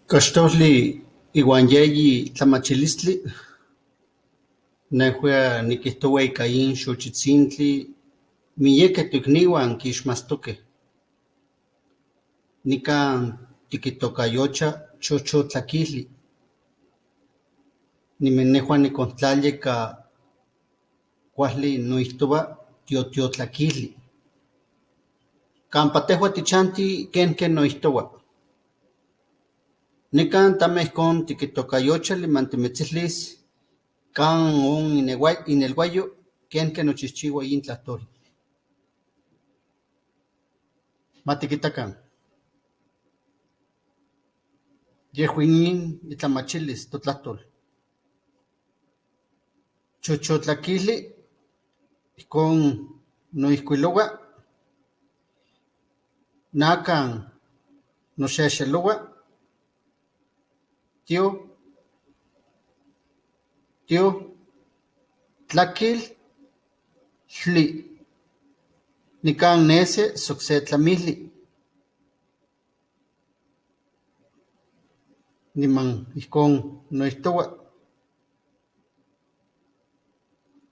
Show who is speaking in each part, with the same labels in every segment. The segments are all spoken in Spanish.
Speaker 1: Caxtohtli iuan yeyi tlamachilistli, nejua nikijtoua ika yin xochitzintli miyekeh toikniuan kixmastokeh. Nikan tikitokayocha chochotlakijli. Nejua nikontlalia ika kuali noihtoua tiotiotlakijli. Kampa tehua tichantih ken noihtoua. Nikan tameh ihkon tikitokayocha niman timitzillis kan on ineluayo ken nochihchiua yin tlahtoli. Matikitakan. Yehua inin itlamachilis totlahtol. Chochotlakijli ihkon noihkuiloua, nakan noxexeloua, tlakil, tli. Nikan nesi sok se tlamijli. Niman ihkon noihtoua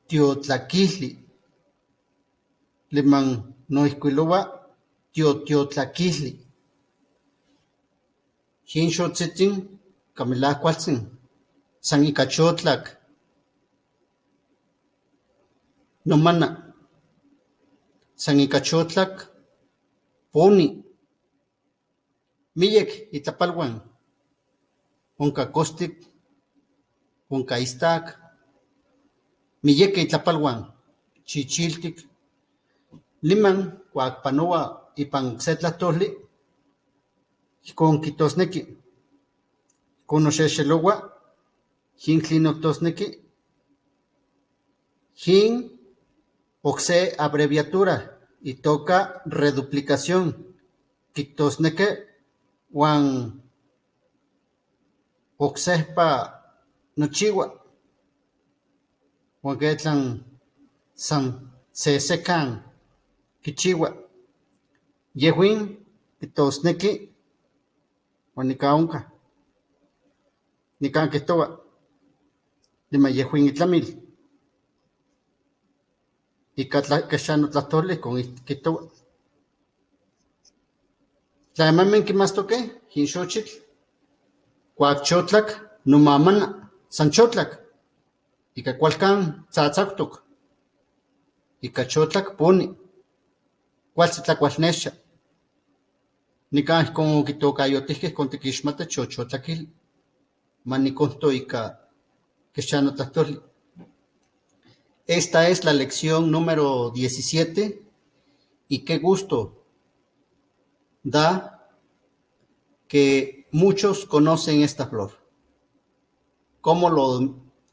Speaker 1: tiotlakijli. Niman noihkuiloua tiotlakijli. Yin xotzitzin kamilak kualtzin, san ika chotlak nomana, san ika chotlak poni. Miyek itlapaluan, onka kostik, onka istak, miyekeh itlapaluan, chichiltik. Niman kuak panoua ipan se tlahtoli, ihkon kijtosneki, ihkon noxexeloua, yin tlinon kijtosneki, yin okse abreviatura itoka reduplicación kijtosneki uan oksejpa nochiua uan ketlan san sesekan kichiua. Yehuin kijtosneki uan nika onkah. Nikan kijtoua niman yehuin itlamil. Ika xa notlahtoli ihkon kijtoua. Tlamameh kinmastokeh yin xochitl kuak chotlak nomamana, san chotlak, ika kualkan tzatzaktok, ika chotlak poni, kualtzi tlakualnexia. Nikan ihkon okitokayotihkeh ihkon tikixmatih chochotlakijli. Manikonto ika xa notlahtoli. Esta es la lección número 17 y qué gusto da que muchos conocen esta flor. ¿Cómo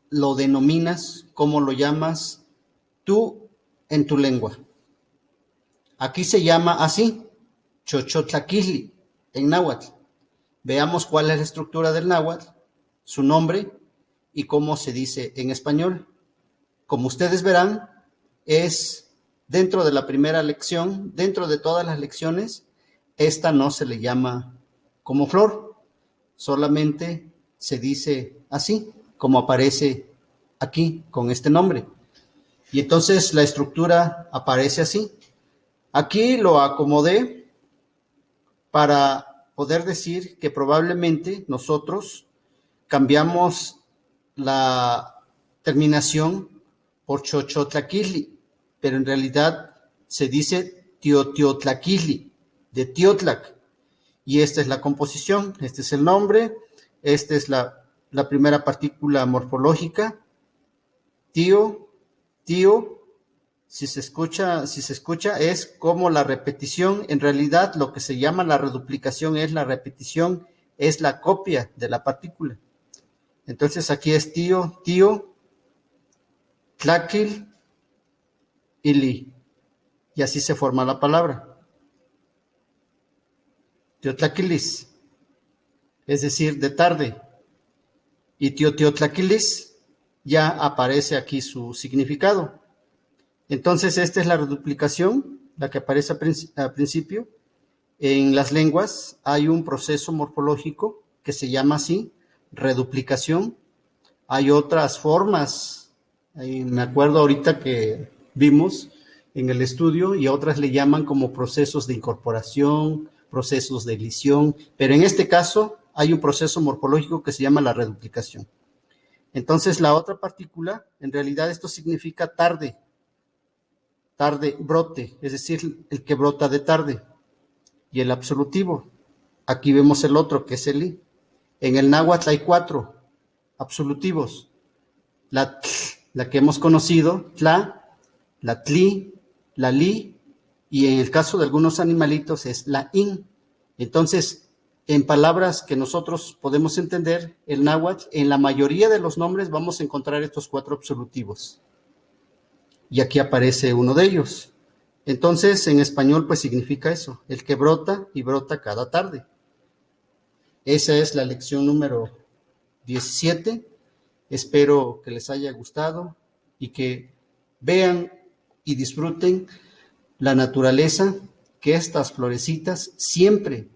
Speaker 1: lo denominas? ¿Cómo lo llamas tú en tu lengua? Aquí se llama así, chochotlakijli, en náhuatl. Veamos cuál es la estructura del náhuatl, su nombre y cómo se dice en español. Como ustedes verán, es dentro de la primera lección, dentro de todas las lecciones, esta no se le llama como flor, solamente se dice así, como aparece aquí con este nombre. Y entonces la estructura aparece así. Aquí lo acomodé para poder decir que probablemente nosotros cambiamos la terminación por chochotlakijli, pero en realidad se dice tiotiotlakijli, de tiotlac. Y esta es la composición, este es el nombre, esta es la primera partícula morfológica, tío, si se escucha es como la repetición. En realidad lo que se llama la reduplicación es la repetición, es la copia de la partícula. Entonces aquí es tío, tlakil, ili. y así se forma la palabra. Teotlaquilis, es decir, de tarde. Y Teotlaquilis ya aparece aquí su significado. Entonces, esta es la reduplicación, la que aparece al principio. En las lenguas hay un proceso morfológico que se llama así, reduplicación. Hay otras formas, me acuerdo ahorita que vimos en el estudio, y otras le llaman como procesos de incorporación, procesos de elisión, pero en este caso hay un proceso morfológico que se llama la reduplicación. Entonces, la otra partícula, en realidad esto significa tarde, brote, es decir, el que brota de tarde. Y el absolutivo, aquí vemos el otro, que es el I. En el náhuatl hay 4 absolutivos. La que hemos conocido, tla, la tli, la li, y en el caso de algunos animalitos es la in. Entonces, en palabras que nosotros podemos entender, el náhuatl, en la mayoría de los nombres vamos a encontrar estos 4 absolutivos. Y aquí aparece uno de ellos. Entonces, en español, pues significa eso, el que brota y brota cada tarde. Esa es la lección número 17. Espero que les haya gustado y que vean y disfruten la naturaleza, que estas florecitas siempre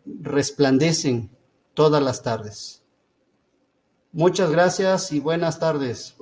Speaker 1: resplandecen todas las tardes. Muchas gracias y buenas tardes.